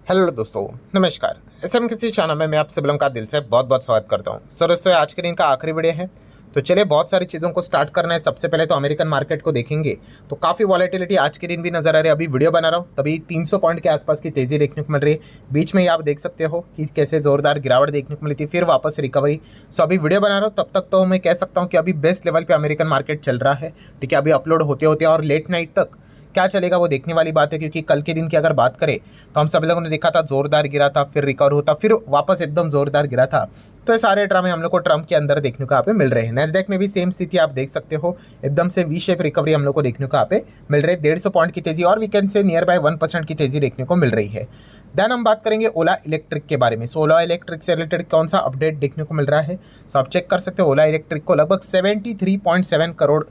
Hello दोस्तों, नमस्कार। SM किसी चैनल में मैं आप सभी लोगों का दिल से बहुत बहुत स्वागत करता हूं। सो दोस्तों, आज के दिन का आखिरी वीडियो है, तो चलिए बहुत सारी चीज़ों को स्टार्ट करना है। सबसे पहले तो अमेरिकन मार्केट को देखेंगे तो काफ़ी वॉलेटिलिटी आज के दिन भी नजर आ रही है। अभी वीडियो बना रहा हूँ तभी 300 पॉइंट के आसपास की तेजी देखने को मिल रही है। बीच में ही आप देख सकते हो कि कैसे जोरदार गिरावट देखने को मिली थी, फिर वापस रिकवरी। सो अभी वीडियो बना रहा हूँ, तब तक तो मैं कह सकता हूँ कि अभी बेस्ट लेवल पे अमेरिकन मार्केट चल रहा है। ठीक है, अभी अपलोड होते होते और लेट नाइट तक क्या चलेगा वो देखने वाली बात है, क्योंकि कल के दिन की अगर बात करें तो हम सभी लोगों ने देखा था जोरदार गिरा था, फिर रिकवर होता, फिर वापस एकदम जोरदार गिरा था। तो ये सारे ड्रामे हम लोग को ट्रम्प के अंदर देखने को यहाँ पे मिल रहे हैं। नेस्डैक में भी सेम स्थिति आप देख सकते हो, एकदम से वी शेप रिकवरी हम लोग को देखने को यहाँ पे मिल रही है। 150 पॉइंट की तेजी और वीकेंड से नियर बाय 1% की तेजी देखने को मिल रही है। देन हम बात करेंगे ओला इलेक्ट्रिक के बारे में। सो ओला इलेक्ट्रिक से रिलेटेड कौन सा अपडेट देखने को मिल रहा है, सो आप चेक कर सकते हो। ओला इलेक्ट्रिक को लगभग 73.7 करोड़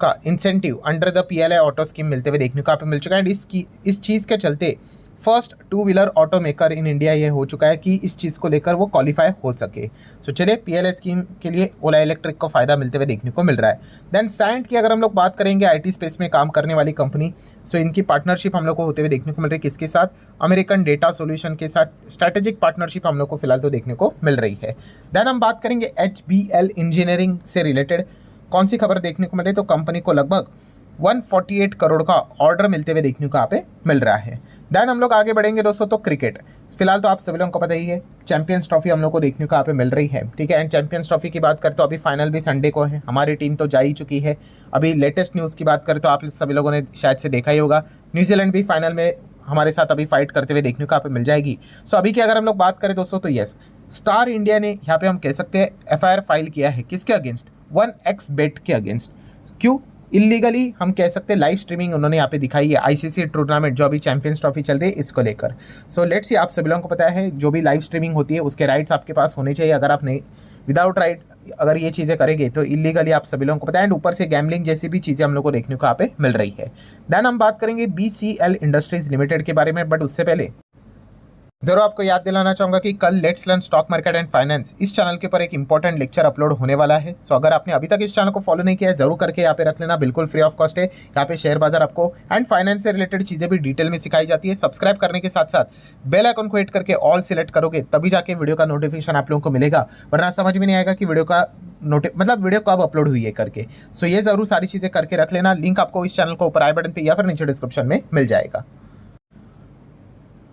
का incentive under the PLI auto scheme मिलते हुए देखने को यहाँ पे मिल चुका है। एंड इस चीज़ के चलते first two wheeler auto maker in India ये हो चुका है कि इस चीज़ को लेकर वो क्वालिफाई हो सके। सो चलिए, पीएलआई स्कीम के लिए ओला इलेक्ट्रिक को फायदा मिलते हुए देखने को मिल रहा है। देन साइंट की अगर हम लोग बात करेंगे, आईटी स्पेस में काम करने वाली कंपनी, सो इनकी पार्टनरशिप हम लोग को होते हुए देखने को मिल रही है। किसके साथ? अमेरिकन डेटा सोल्यूशन के साथ स्ट्रैटेजिक पार्टनरशिप हम लोग को फिलहाल तो देखने को मिल रही है। देन हम बात करेंगे HBL इंजीनियरिंग से रिलेटेड कौन सी खबर देखने को मिल रही है, तो कंपनी को लगभग 148 करोड़ का ऑर्डर मिलते हुए देखने को यहाँ पे मिल रहा है। देन हम लोग आगे बढ़ेंगे दोस्तों, तो क्रिकेट फिलहाल तो आप सभी लोगों को पता ही है, चैंपियंस ट्रॉफी हम लोग को देखने को यहाँ पे मिल रही है। ठीक है, एंड चैंपियंस ट्रॉफी की बात करते तो अभी फाइनल भी संडे को है, हमारी टीम तो जा ही चुकी है। अभी लेटेस्ट न्यूज़ की बात करें तो आप सभी लोगों ने शायद से देखा ही होगा, न्यूजीलैंड भी फाइनल में हमारे साथ अभी फाइट करते हुए देखने को यहाँ पे मिल जाएगी। सो अभी की अगर हम लोग बात करें दोस्तों, तो यस, स्टार इंडिया ने यहाँ पे हम कह सकते हैं FIR फाइल किया है। किसके अगेंस्ट? 1xBet के अगेंस्ट। क्यों? इलीगली हम कह सकते हैं लाइव स्ट्रीमिंग उन्होंने यहाँ पे दिखाई है आईसीसी टूर्नामेंट जो अभी चैंपियंस ट्रॉफी चल रही है इसको लेकर। सो लेट्स सी, आप सभी लोगों को पता है जो भी लाइव स्ट्रीमिंग होती है उसके राइट्स आपके पास होने चाहिए। अगर आप नहीं, विदाउट राइट अगर ये चीज़ें करेंगे तो इलीगली आप सभी लोगों को पता है। एंड ऊपर से गैम्बलिंग जैसी भी चीज़ें हम लोग को देखने को यहाँ पे मिल रही है। देन हम बात करेंगे BCL इंडस्ट्रीज लिमिटेड के बारे में, बट उससे पहले जरूर आपको याद दिलाना चाहूंगा कि कल let's learn stock market and finance इस चैनल के ऊपर एक इंपॉर्टेंट लेक्चर अपलोड होने वाला है। सो अगर आपने अभी तक इस चैनल को फॉलो नहीं किया है जरूर करके यहाँ पे रख लेना, बिल्कुल फ्री ऑफ कॉस्ट है। यहाँ पे शेयर बाजार आपको एंड फाइनेंस से रिलेटेड चीजें भी डिटेल में सिखाई जाती है। सब्सक्राइब करने के साथ साथ बेल आइकन को हिट करके ऑल सिलेक्ट करोगे तभी जाके वीडियो का नोटिफिकेशन आप लोगों को मिलेगा, वरना समझ में नहीं आएगा कि वीडियो का वीडियो कब अपलोड हुई है करके। सो ये जरूर सारी चीजें करके रख लेना। लिंक आपको इस चैनल को ऊपर आई बटन पे या फिर नीचे डिस्क्रिप्शन में मिल जाएगा।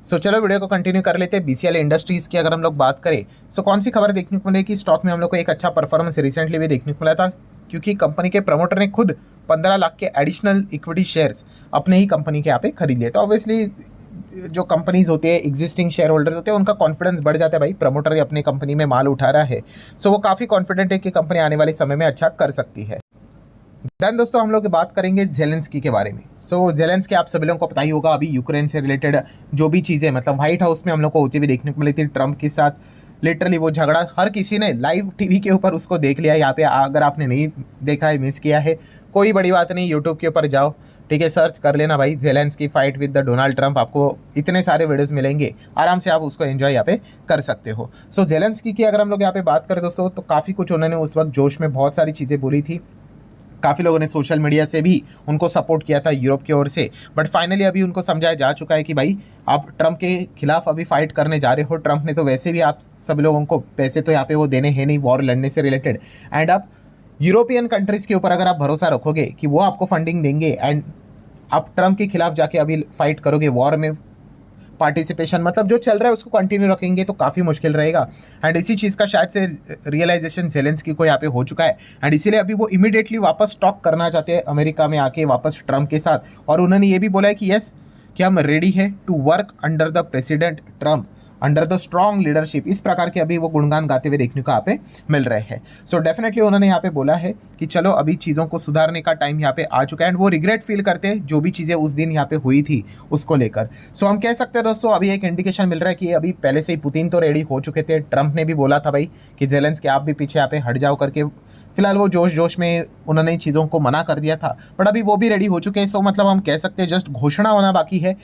सो चलो वीडियो को कंटिन्यू कर लेते हैं। BCL इंडस्ट्रीज की अगर हम लोग बात करें, सो कौन सी खबर देखने को मिलेगी, स्टॉक में हम लोग को एक अच्छा परफॉर्मेंस रिसेंटली भी देखने को मिला था, क्योंकि कंपनी के प्रमोटर ने खुद 15 लाख के एडिशनल इक्विटी शेयर्स अपने ही कंपनी के यहाँ पे खरीद लिए। तो ऑब्वियसली जो कंपनीज होते हैं, एग्जिस्टिंग शेयर होल्डर्स होते हैं, उनका कॉन्फिडेंस बढ़ जाता है, भाई प्रमोटर अपने कंपनी में माल उठा रहा है। सो वो काफ़ी कॉन्फिडेंट है कि कंपनी आने वाले समय में अच्छा कर सकती है। देन दोस्तों हम लोग बात करेंगे जेलेंस्की के बारे में। सो जेलेंस्की आप सभी लोगों को पता ही होगा, अभी यूक्रेन से रिलेटेड जो भी चीज़ें मतलब व्हाइट हाउस में हम लोग को होती हुई देखने को मिली थी ट्रम्प के साथ। लिटरली वो झगड़ा हर किसी ने लाइव टीवी के ऊपर उसको देख लिया। यहाँ पे अगर आपने नहीं देखा है, मिस किया है, कोई बड़ी बात नहीं, यूट्यूब के ऊपर जाओ, ठीक है, सर्च कर लेना भाई Zelensky fight with the Donald Trump, आपको इतने सारे वीडियोस मिलेंगे, आराम से आप उसको एंजॉय यहाँ पे कर सकते हो। सो जेलेंस्की की अगर हम लोग यहाँ पे बात करें दोस्तों, तो काफ़ी कुछ उन्होंने उस वक्त जोश में बहुत सारी चीज़ें बोली थी। काफ़ी लोगों ने सोशल मीडिया से भी उनको सपोर्ट किया था यूरोप की ओर से, बट फाइनली अभी उनको समझाया जा चुका है कि भाई आप ट्रम्प के खिलाफ अभी फाइट करने जा रहे हो। ट्रम्प ने तो वैसे भी आप सब लोगों को पैसे तो यहाँ पे वो देने हैं नहीं वॉर लड़ने से रिलेटेड, एंड आप यूरोपियन कंट्रीज़ के ऊपर अगर आप भरोसा रखोगे कि वो आपको फंडिंग देंगे एंड आप ट्रम्प के खिलाफ जाके अभी फाइट करोगे वॉर में, पार्टिसिपेशन मतलब जो चल रहा है उसको कंटिन्यू रखेंगे तो काफ़ी मुश्किल रहेगा। एंड इसी चीज़ का शायद से रियलाइजेशन जेलेंस्की को यहाँ पे हो चुका है, एंड इसीलिए अभी वो इमीडिएटली वापस टॉक करना चाहते हैं अमेरिका में आके वापस ट्रम्प के साथ। और उन्होंने ये भी बोला है कि यस, कि हम रेडी है to work under the president Trump under the strong leadership. इस प्रकार के अभी वो गुणगान गाते हुए देखने को यहाँ पे मिल रहे हैं। सो डेफिनेटली उन्होंने यहाँ पे बोला है कि चलो अभी चीज़ों को सुधारने का टाइम यहाँ पे आ चुका है, एंड वो रिग्रेट फील करते हैं जो भी चीज़ें उस दिन यहाँ पे हुई थी उसको लेकर। सो हम कह सकते हैं दोस्तों, अभी एक इंडिकेशन मिल रहा है कि अभी पहले से ही पुतिन तो रेडी हो चुके थे। ट्रम्प ने भी बोला था भाई कि जेलेंस्की आप भी पीछे यहाँ पे हट जाओ करके, फिलहाल वो जोश में उन्होंने चीज़ों को मना कर दिया था, बट अभी वो भी रेडी हो चुके हैं। सो मतलब हम कह सकते हैं जस्ट घोषणा होना बाकी है,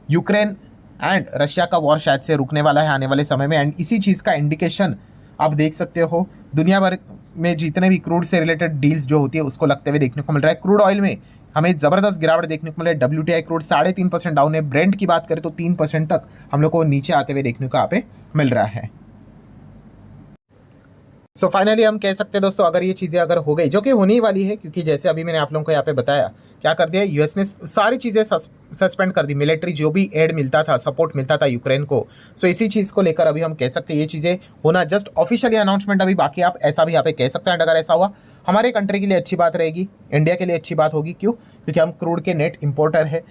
यूक्रेन एंड रशिया का वॉर शायद से रुकने वाला है आने वाले समय में। एंड इसी चीज़ का इंडिकेशन आप देख सकते हो दुनिया भर में जितने भी क्रूड से रिलेटेड डील्स जो होती है उसको लगते हुए देखने को मिल रहा है। क्रूड ऑयल में हमें ज़बरदस्त गिरावट देखने को मिल रही है। WTI क्रूड 3.5% डाउन है। ब्रेंट की बात करें तो 3% तक हम लोग को नीचे आते हुए देखने को यहाँ पे मिल रहा है। सो फाइनली हम कह सकते हैं दोस्तों, अगर ये चीज़ें अगर हो गई, जो कि होने ही वाली है, क्योंकि जैसे अभी मैंने आप लोगों को यहाँ पे बताया, क्या कर दिया यूएस ने, सारी चीज़ें सस्पेंड कर दी। मिलिट्री जो भी एड मिलता था, सपोर्ट मिलता था यूक्रेन को, सो इसी चीज़ को लेकर अभी हम कह सकते हैं ये चीज़ें होना जस्ट ऑफिशियली अनाउंसमेंट अभी बाकी, आप ऐसा भी यहाँ पे कह सकते हैं। अगर ऐसा हुआ हमारे कंट्री के लिए अच्छी बात रहेगी, इंडिया के लिए अच्छी बात होगी। क्यों? क्योंकि हम क्रूड के नेट इंपोर्टर है।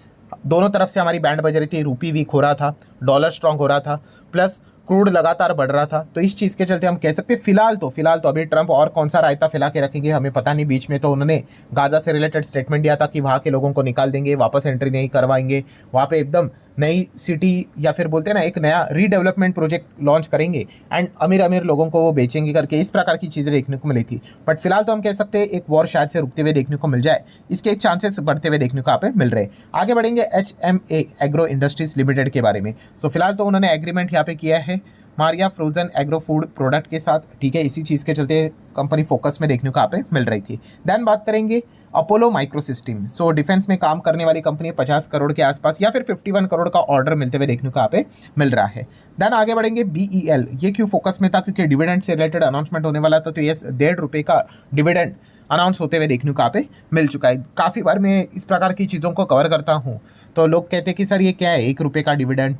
दोनों तरफ से हमारी बैंड बज रही थी, रूपी वीक हो रहा था, डॉलर स्ट्रांग हो रहा था, प्लस क्रूड लगातार बढ़ रहा था। तो इस चीज़ के चलते हम कह सकते हैं फिलहाल तो अभी ट्रंप और कौन सा रायता फैला के रखेंगे हमें पता नहीं। बीच में तो उन्होंने गाजा से रिलेटेड स्टेटमेंट दिया था कि वहाँ के लोगों को निकाल देंगे, वापस एंट्री नहीं करवाएंगे, वहाँ पे एकदम नई सिटी या फिर बोलते हैं ना एक नया रीडेवलपमेंट प्रोजेक्ट लॉन्च करेंगे एंड अमीर अमीर लोगों को वो बेचेंगे करके, इस प्रकार की चीज़ें देखने को मिली थी। बट फिलहाल तो हम कह सकते हैं एक वॉर शायद से रुकते हुए देखने को मिल जाए, इसके एक चांसेस बढ़ते हुए देखने को यहाँ पे मिल रहे हैं। आगे बढ़ेंगे HMA एग्रो इंडस्ट्रीज लिमिटेड के बारे में। सो फिलहाल तो उन्होंने एग्रीमेंट यहाँ पे किया है Maria frozen agro food product के साथ, ठीक है। इसी चीज़ के चलते कंपनी फोकस में देखने को यहाँ पे मिल रही थी। देन बात करेंगे अपोलो माइक्रोसिस्टम। सो डिफेंस में काम करने वाली कंपनी 50 करोड़ के आसपास या फिर 51 करोड़ का ऑर्डर मिलते हुए देखने को यहाँ पे मिल रहा है। देन आगे बढ़ेंगे BEL। ये क्यों फोकस में था? क्योंकि डिविडेंड से रिलेटेड अनाउंसमेंट होने वाला था, तो ये ₹1.5 का डिविडेंड अनाउंस होते हुए देखने को यहाँ पे मिल चुका है। काफ़ी बार मैं इस प्रकार की चीज़ों को कवर करता हूँ तो लोग कहते हैं कि सर ये क्या है, ₹1 का डिविडेंड,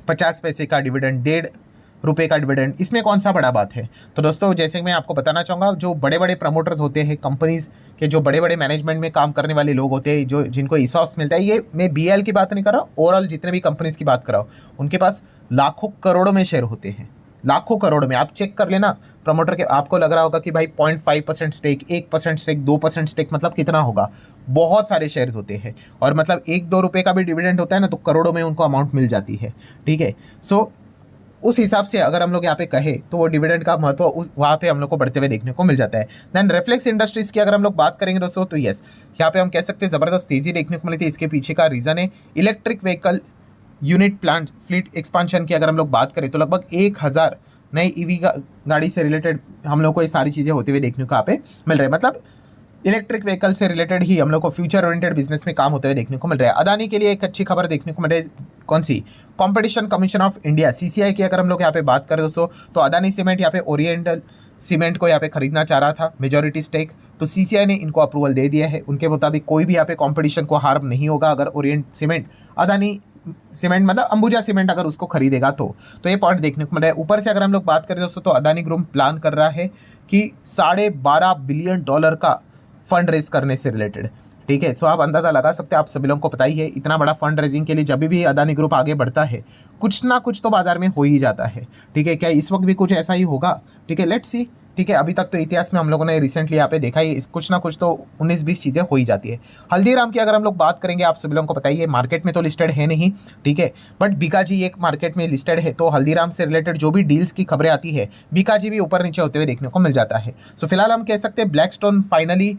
50 पैसे का डिविडेंड, ₹1.5 का डिविडेंड, इसमें कौन सा बड़ा बात है? तो दोस्तों जैसे मैं आपको बताना चाहूँगा, जो बड़े बड़े प्रमोटर्स होते हैं कंपनीज के, जो बड़े बड़े मैनेजमेंट में काम करने वाले लोग होते हैं, जो जिनको ESOPs मिलता है, ये मैं BL की बात नहीं कर रहा, ओवरऑल जितने भी कंपनीज की बात कर रहा हूँ, उनके पास लाखों करोड़ों में शेयर होते हैं, लाखों करोड़ में। आप चेक कर लेना प्रमोटर के, आपको लग रहा होगा कि भाई 0.5% स्टेक, 1% स्टेक, 2% स्टेक, मतलब कितना होगा? बहुत सारे शेयर्स होते हैं, और मतलब ₹1-2 का भी डिविडेंड होता है ना, तो करोड़ों में उनको अमाउंट मिल जाती है, ठीक है। सो उस हिसाब से अगर हम लोग यहाँ पे कहें तो वो डिविडेंड का महत्व वहाँ पे हम लोग को बढ़ते हुए देखने को मिल जाता है। देन रिफ्लेक्स इंडस्ट्रीज की अगर हम लोग बात करेंगे दोस्तों, तो यस, यहाँ पे हम कह सकते हैं ज़बरदस्त तेज़ी देखने को मिली थी। इसके पीछे का रीज़न है electric vehicle unit plant fleet expansion की। अगर हम लोग बात करें तो लगभग 1000 नए EV गाड़ी से रिलेटेड हम लोग को ये सारी चीज़ें होते हुए देखने को यहाँ पे मिल रहा है। मतलब इलेक्ट्रिक व्हीकल से रिलेटेड ही हम लोग को फ्यूचर ओरिएंटेड बिजनेस में काम होते हुए देखने को मिल रहा है। अदानी के लिए एक अच्छी खबर देखने को मिल रही है, कौन सी? Competition commission of India CCI की अगर हम लोग यहाँ पे बात करें दोस्तों, तो अदानी सीमेंट यहाँ पे ओरिएंटल सीमेंट को यहाँ पे खरीदना चाह रहा था, मेजॉरिटी स्टेक, तो CCI ने इनको अप्रूवल दे दिया है। उनके मुताबिक कोई भी यहाँ पे कॉम्पिटिशन को हार्म नहीं होगा अगर ओरिएंट सीमेंट, अदानी सीमेंट मतलब अंबुजा सीमेंट अगर उसको खरीदेगा तो ये पॉइंट देखने को मिल रहा है। ऊपर से अगर हम लोग बात करें दोस्तों, तो अदानी ग्रुप प्लान कर रहा है कि $12.5 बिलियन का फंड रेज करने से रिलेटेड, ठीक है। सो आप अंदाज़ा लगा सकते हैं, आप सभी लोगों को पता ही है, इतना बड़ा फंड रेजिंग के लिए जब भी अदानी ग्रुप आगे बढ़ता है, कुछ ना कुछ तो बाजार में हो ही जाता है, ठीक है। क्या इस वक्त भी कुछ ऐसा ही होगा? ठीक है, लेट्स सी, ठीक है। अभी तक तो इतिहास में हम लोगों ने रिसेंटली यहाँ पे देखा ही, कुछ ना कुछ तो 19-20 चीज़ें हो ही जाती है। हल्दीराम की अगर हम लोग बात करेंगे, आप सभी लोगों को पता ही है, मार्केट में तो लिस्टेड है नहीं, ठीक है, बट बीकाजी एक मार्केट में लिस्टेड है, तो हल्दीराम से रिलेटेड जो भी डील्स की खबरें आती है, बीकाजी भी ऊपर नीचे होते हुए देखने को मिल जाता है। सो फिलहाल हम कह सकते हैं ब्लैकस्टोन फाइनली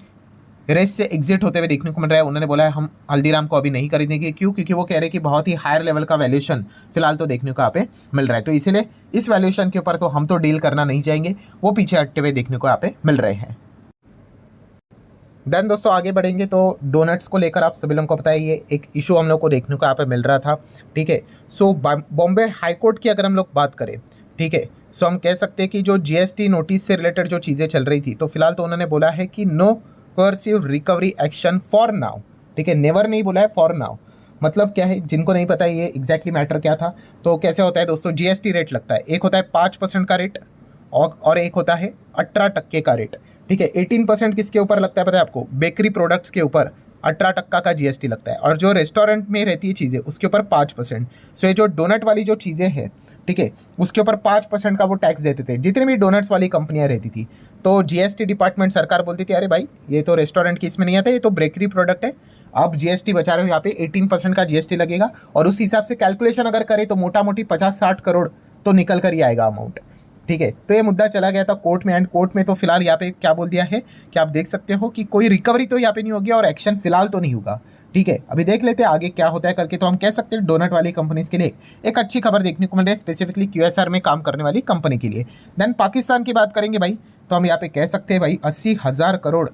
रेस से एग्जिट होते हुए देखने को मिल रहा है। उन्होंने बोला है हम हल्दीराम को अभी नहीं खरीदेंगे। क्यों? क्योंकि वो कह रहे हैं कि बहुत ही हायर लेवल का वैल्यूएशन फिलहाल तो देखने को यहाँ पे मिल रहा है, तो इसीलिए इस वैल्यूएशन के ऊपर तो हम तो डील करना नहीं चाहेंगे, वो पीछे हटते हुए देखने को यहाँ पे मिल रहे हैं। देन दोस्तों आगे बढ़ेंगे तो डोनट्स को लेकर आप सभी लोगों को पता है, ये एक इशू हम लोग को देखने को यहाँ पे मिल रहा था, ठीक है। सो बॉम्बे हाईकोर्ट की अगर हम लोग बात करें, ठीक है, सो हम कह सकते हैं कि जो GST नोटिस से रिलेटेड जो चीज़ें चल रही थी, तो फिलहाल तो उन्होंने बोला है कि no coercive recovery action for now, ठीक है, नेवर नहीं बोला है, फॉर नाउ। मतलब क्या है, जिनको नहीं पता है ये एग्जैक्टली मैटर क्या था, तो कैसे होता है दोस्तों, GST रेट लगता है, एक होता है 5% का रेट और एक होता है 18% का रेट, ठीक है। 18% किसके ऊपर लगता है पता है आपको? बेकरी प्रोडक्ट्स के ऊपर 18% का GST लगता है, और जो रेस्टोरेंट में रहती है चीज़ें उसके ऊपर 5%। सो ये जो डोनट वाली जो चीज़ें हैं, ठीक है, उसके ऊपर 5% का वो टैक्स देते थे जितनी भी डोनट्स वाली कंपनियां रहती थी। तो GST डिपार्टमेंट सरकार बोलती थी अरे भाई ये तो रेस्टोरेंट की इसमें नहीं आता, ये तो बेकरी प्रोडक्ट है, आप GST बचा रहे हो, यहाँ पे 18% का GST लगेगा। और उस हिसाब से कैलकुलेशन अगर करें तो मोटा मोटी 50-60 करोड़ तो निकल कर ही आएगा अमाउंट, ठीक है। तो ये मुद्दा चला गया था कोर्ट में, एंड कोर्ट में तो फिलहाल यहाँ पे क्या बोल दिया है कि आप देख सकते हो कि कोई रिकवरी तो यहाँ पे नहीं होगी और एक्शन फिलहाल तो नहीं होगा, ठीक है। अभी देख लेते हैं आगे क्या होता है करके। तो हम कह सकते हैं डोनट वाली कंपनीज के लिए एक अच्छी खबर देखने को मिल रही है, स्पेसिफिकली QSR में काम करने वाली कंपनी के लिए। देन पाकिस्तान की बात करेंगे भाई, तो हम यहाँ पे कह सकते हैं भाई 80,000 करोड़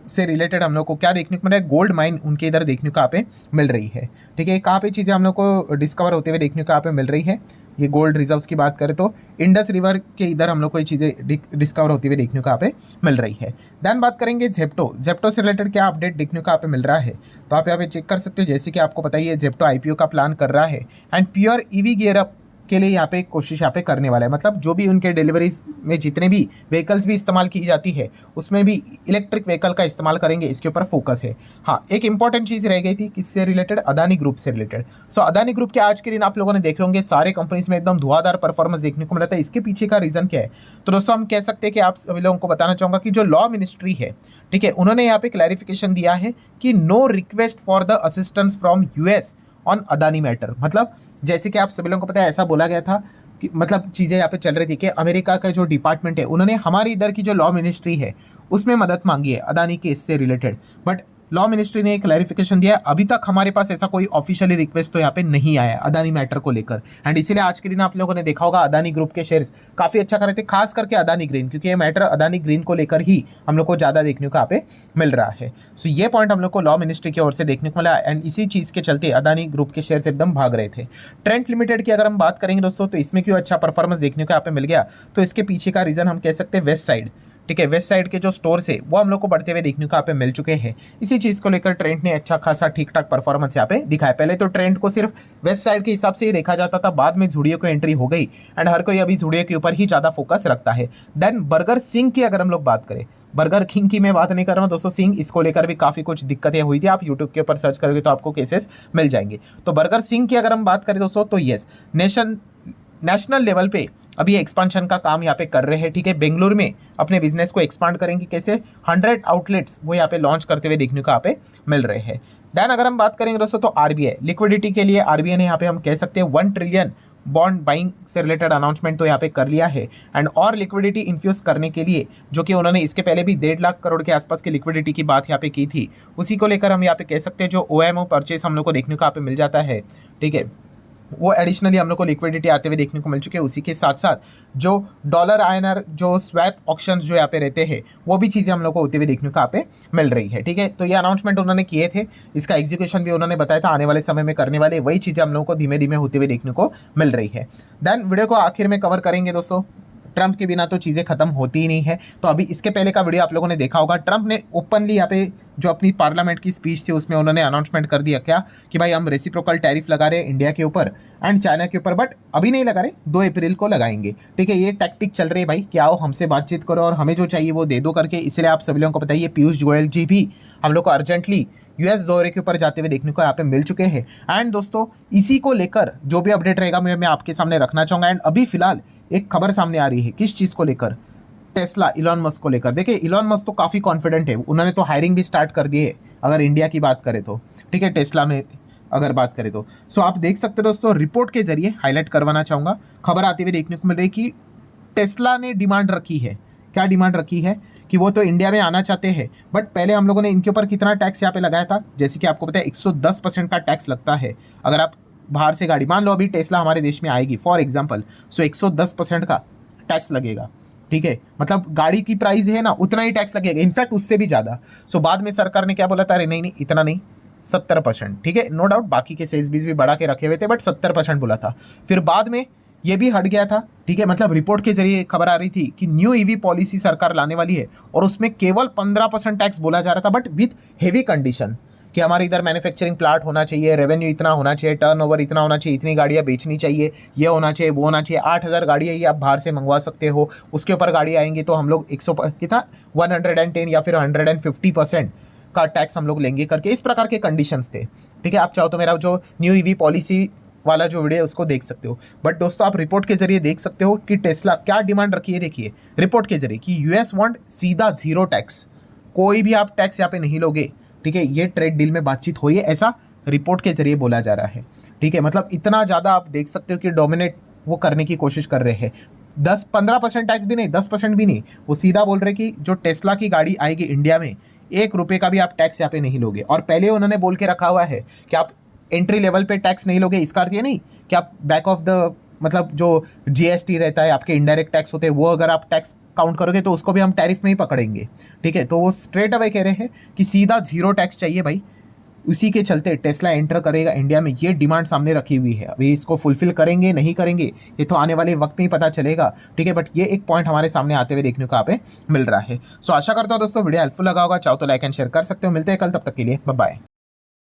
से रिलेटेड हम लोग को क्या देखने को मिल रहा है, गोल्ड माइन उनके इधर देखने को यहाँ पे मिल रही है। ठीक है, कहाँ पे चीज़ें हम लोग को डिस्कवर होते हुए देखने को यहाँ पे मिल रही है, ये गोल्ड रिजर्व्स की बात करें तो इंडस रिवर के इधर हम लोग को ये चीज़ें डिस्कवर होती हुई देखने को यहाँ पे मिल रही है। देन बात करेंगे जेप्टो से रिलेटेड क्या अपडेट देखने को यहाँ पे मिल रहा है, तो आप यहाँ पे चेक कर सकते हो। जैसे कि आपको पता ही है जेप्टो आईपीओ का प्लान कर रहा है and pure EV gear up के लिए यहाँ पे कोशिश यहाँ पे करने वाला है। मतलब जो भी उनके डिलीवरीज में जितने भी व्हीकल्स भी इस्तेमाल की जाती है उसमें भी इलेक्ट्रिक व्हीकल का इस्तेमाल करेंगे, इसके ऊपर फोकस है। हाँ, एक इंपॉर्टेंट चीज़ रह गई थी किससे रिलेटेड, अदानी ग्रुप से रिलेटेड। सो अदानी ग्रुप के आज के दिन आप लोगों ने देखे होंगे सारे कंपनीज में एकदम धुआंधार परफॉर्मेंस देखने को मिला था। इसके पीछे का रीजन क्या है, तो दोस्तों हम कह सकते हैं कि आप सभी लोगों को बताना चाहूँगा कि जो लॉ मिनिस्ट्री है, ठीक है, उन्होंने यहाँ पे क्लैरिफिकेशन दिया है कि no request for the assistance from US on Adani matter. मतलब जैसे कि आप सभी लोगों को पता है ऐसा बोला गया था कि मतलब चीज़ें यहाँ पे चल रही थी कि अमेरिका का जो डिपार्टमेंट है उन्होंने हमारी इधर की जो लॉ मिनिस्ट्री है उसमें मदद मांगी है अदानी के इससे रिलेटेड, बट लॉ मिनिस्ट्री ने एक क्लैरिफिकेशन दिया है अभी तक हमारे पास ऐसा कोई ऑफिशियली रिक्वेस्ट तो यहाँ पे नहीं आया अदानी मैटर को लेकर। एंड इसीलिए आज के दिन आप लोगों ने देखा होगा अदानी ग्रुप के शेयर्स काफ़ी अच्छा कर रहे थे, खास करके अदानी ग्रीन, क्योंकि ये मैटर अदानी ग्रीन को लेकर ही हम लोग को ज़्यादा देखने को यहाँ पे मिल रहा है। सो ये पॉइंट हम लोग को लॉ मिनिस्ट्री की ओर से देखने को मिला एंड इसी चीज़ के चलते अदानी ग्रुप के शेयर्स एकदम भाग रहे थे। ट्रेंट लिमिटेड की अगर हम बात करेंगे दोस्तों, तो इसमें क्यों अच्छा परफॉर्मेंस देखने को यहाँ पे मिल गया, तो इसके पीछे का रीज़न हम कह सकते हैं वेस्ट साइड। ठीक है, वेस्ट साइड के जो स्टोर्स है वो हम लोग को बढ़ते हुए देखने को यहाँ पे मिल चुके हैं। इसी चीज़ को लेकर ट्रेंड ने अच्छा खासा ठीक ठाक परफॉर्मेंस यहाँ पे दिखाया। पहले तो ट्रेंड को सिर्फ वेस्ट साइड के हिसाब से ही देखा जाता था, बाद में जुड़ियो को एंट्री हो गई एंड हर कोई अभी जुड़ियो के ऊपर ही ज़्यादा फोकस रखता है। देन बर्गर सिंह की अगर हम लोग बात करें, बर्गर किंग की मैं बात नहीं कर रहा हूँ दोस्तों, सिंह इसको लेकर भी काफ़ी कुछ दिक्कतें हुई थी, आप यूट्यूब के ऊपर सर्च करोगे तो आपको केसेस मिल जाएंगे। तो बर्गर सिंह की अगर हम बात करें दोस्तों, तो यस नेशनल लेवल पे अभी एक्सपांशन का काम यहाँ पे कर रहे हैं। ठीक है, बेंगलुरु में अपने बिजनेस को एक्सपांड करेंगे, कैसे 100 आउटलेट्स वो यहाँ पे लॉन्च करते हुए देखने को यहाँ पे मिल रहे हैं। देन अगर हम बात करेंगे दोस्तों, तो आरबीआई लिक्विडिटी के लिए आरबीआई ने यहाँ पे हम कह सकते हैं 1 ट्रिलियन बॉन्ड बाइंग से रिलेटेड अनाउंसमेंट तो यहाँ पे कर लिया है एंड और लिक्विडिटी इन्फ्यूज करने के लिए, जो कि उन्होंने इसके पहले भी 1.5 लाख करोड़ के आसपास की लिक्विडिटी की बात यहाँ पे की थी, उसी को लेकर हम यहाँ पे कह सकते हैं जो ओएमओ परचेस हम लोग को देखने को यहाँ पे मिल जाता है। ठीक है, वो एडिशनली हम लोग को लिक्विडिटी आते हुए देखने को मिल चुके हैं। उसी के साथ साथ जो डॉलर आईएनआर जो स्वैप ऑप्शंस जो यहाँ पे रहते हैं वो भी चीज़ें हम लोग को होते हुए देखने को यहाँ पे मिल रही है। ठीक है, तो ये अनाउंसमेंट उन्होंने किए थे, इसका एग्जीक्यूशन भी उन्होंने बताया था आने वाले समय में करने वाले, वही चीज़ें हम लोग को धीमे धीमे होते हुए देखने को मिल रही है। देन वीडियो को आखिर में कवर करेंगे दोस्तों, ट्रंप के बिना तो चीज़ें खत्म होती ही नहीं है। तो अभी इसके पहले का वीडियो आप लोगों ने देखा होगा, ट्रंप ने ओपनली यहाँ पे जो अपनी पार्लियामेंट की स्पीच थी उसमें उन्होंने अनाउंसमेंट कर दिया क्या कि भाई हम रेसिप्रोकल टैरिफ लगा रहे हैं इंडिया के ऊपर एंड चाइना के ऊपर, बट अभी नहीं लगा रहे, 2 अप्रैल को लगाएंगे। ठीक है, ये टैक्टिक चल रही है भाई कि आओ हमसे बातचीत करो और हमें जो चाहिए वो दे दो करके। इसलिए आप सभी लोगों को बताइए पीयूष गोयल जी भी हम लोग को अर्जेंटली यूएस दौरे के ऊपर जाते हुए देखने को यहाँ पे मिल चुके हैं। एंड दोस्तों इसी को लेकर जो भी अपडेट रहेगा मैं आपके सामने रखना चाहूँगा। एंड अभी फिलहाल एक खबर सामने आ रही है, किस चीज़ को लेकर, टेस्ला इलॉन मस्क को लेकर। देखिए इलॉन मस्क तो काफ़ी कॉन्फिडेंट है, उन्होंने तो हायरिंग भी स्टार्ट कर दी है अगर इंडिया की बात करें तो। ठीक है, टेस्ला में अगर बात करें तो सो आप देख सकते हो दोस्तों, रिपोर्ट के जरिए हाईलाइट करवाना चाहूँगा, खबर आते हुए देखने को मिल रही है कि टेस्ला ने डिमांड रखी है। क्या डिमांड रखी है कि वो तो इंडिया में आना चाहते हैं, बट पहले हम लोगों ने इनके ऊपर कितना टैक्स यहाँ पे लगाया था, जैसे कि आपको पता है 110% का टैक्स लगता है अगर आप बाहर से गाड़ी, मान लो अभी टेस्ला हमारे देश में आएगी फॉर एग्जांपल, सो 110% का टैक्स लगेगा। ठीक है, मतलब गाड़ी की प्राइस है ना उतना ही टैक्स लगेगा, इनफैक्ट उससे भी ज़्यादा। सो बाद में सरकार ने क्या बोला था, अरे नहीं इतना नहीं, 70%। ठीक है, नो डाउट बाकी के सेल्स बीस भी बढ़ा के रखे हुए थे, बट 70% बोला था। फिर बाद में ये भी हट गया था। ठीक है, मतलब रिपोर्ट के जरिए खबर आ रही थी कि न्यू ईवी पॉलिसी सरकार लाने वाली है और उसमें केवल 15% टैक्स बोला जा रहा था, बट विथ हेवी कंडीशन कि हमारे इधर मैन्युफैक्चरिंग प्लांट होना चाहिए, रेवेन्यू इतना होना चाहिए, टर्नओवर इतना होना चाहिए, इतनी गाड़ियाँ बेचनी चाहिए, ये होना चाहिए, वो होना चाहिए। 8000 गाड़ियाँ ये आप बाहर से मंगवा सकते हो, उसके ऊपर गाड़ी आएंगी तो हम लोग 110 या फिर 150% का टैक्स हम लोग लेंगे करके, इस प्रकार के कंडीशंस थे। ठीक है, आप चाहो तो मेरा जो न्यू ईवी पॉलिसी वाला जो वीडियो है उसको देख सकते हो। बट दोस्तों आप रिपोर्ट के जरिए देख सकते हो कि टेस्ला क्या डिमांड रखी है। देखिए रिपोर्ट के जरिए कि यूएस वांट सीधा 0 टैक्स, कोई भी आप टैक्स यहाँ पे नहीं लोगे। ठीक है, ये ट्रेड डील में बातचीत हो रही है, ऐसा रिपोर्ट के जरिए बोला जा रहा है। ठीक है, मतलब इतना ज़्यादा आप देख सकते हो कि डोमिनेट वो करने की कोशिश कर रहे हैं। 10-15% टैक्स भी नहीं, 10% भी नहीं, वो सीधा बोल रहे कि जो टेस्ला की गाड़ी आएगी इंडिया में 1 रुपये का भी आप टैक्स यहाँ पे नहीं लोगे। और पहले उन्होंने बोल के रखा हुआ है कि आप एंट्री लेवल पे टैक्स नहीं लोगे, इसका अर्थ ये नहीं कि आप बैक ऑफ द मतलब जो जीएसटी रहता है, आपके इनडायरेक्ट टैक्स होते हैं, वो अगर आप टैक्स काउंट करोगे तो उसको भी हम टैरिफ में ही पकड़ेंगे, ठीक है। तो वो स्ट्रेट अवे कह रहे हैं कि सीधा 0 टैक्स चाहिए भाई। उसी के चलते टेस्ला एंटर करेगा इंडिया में, ये डिमांड सामने रखी हुई है। अभी इसको फुलफिल करेंगे नहीं करेंगे ये तो आने वाले वक्त में ही पता चलेगा, ठीक है। बट ये एक पॉइंट हमारे सामने आते हुए देखने को यहाँ पे मिल रहा है। सो आशा करता हूँ दोस्तों वीडियो हेल्पफुल लगा होगा, चाहो तो लाइक एंड शेयर कर सकते हो। मिलते हैं कल, तब तक के लिए बाय बाय।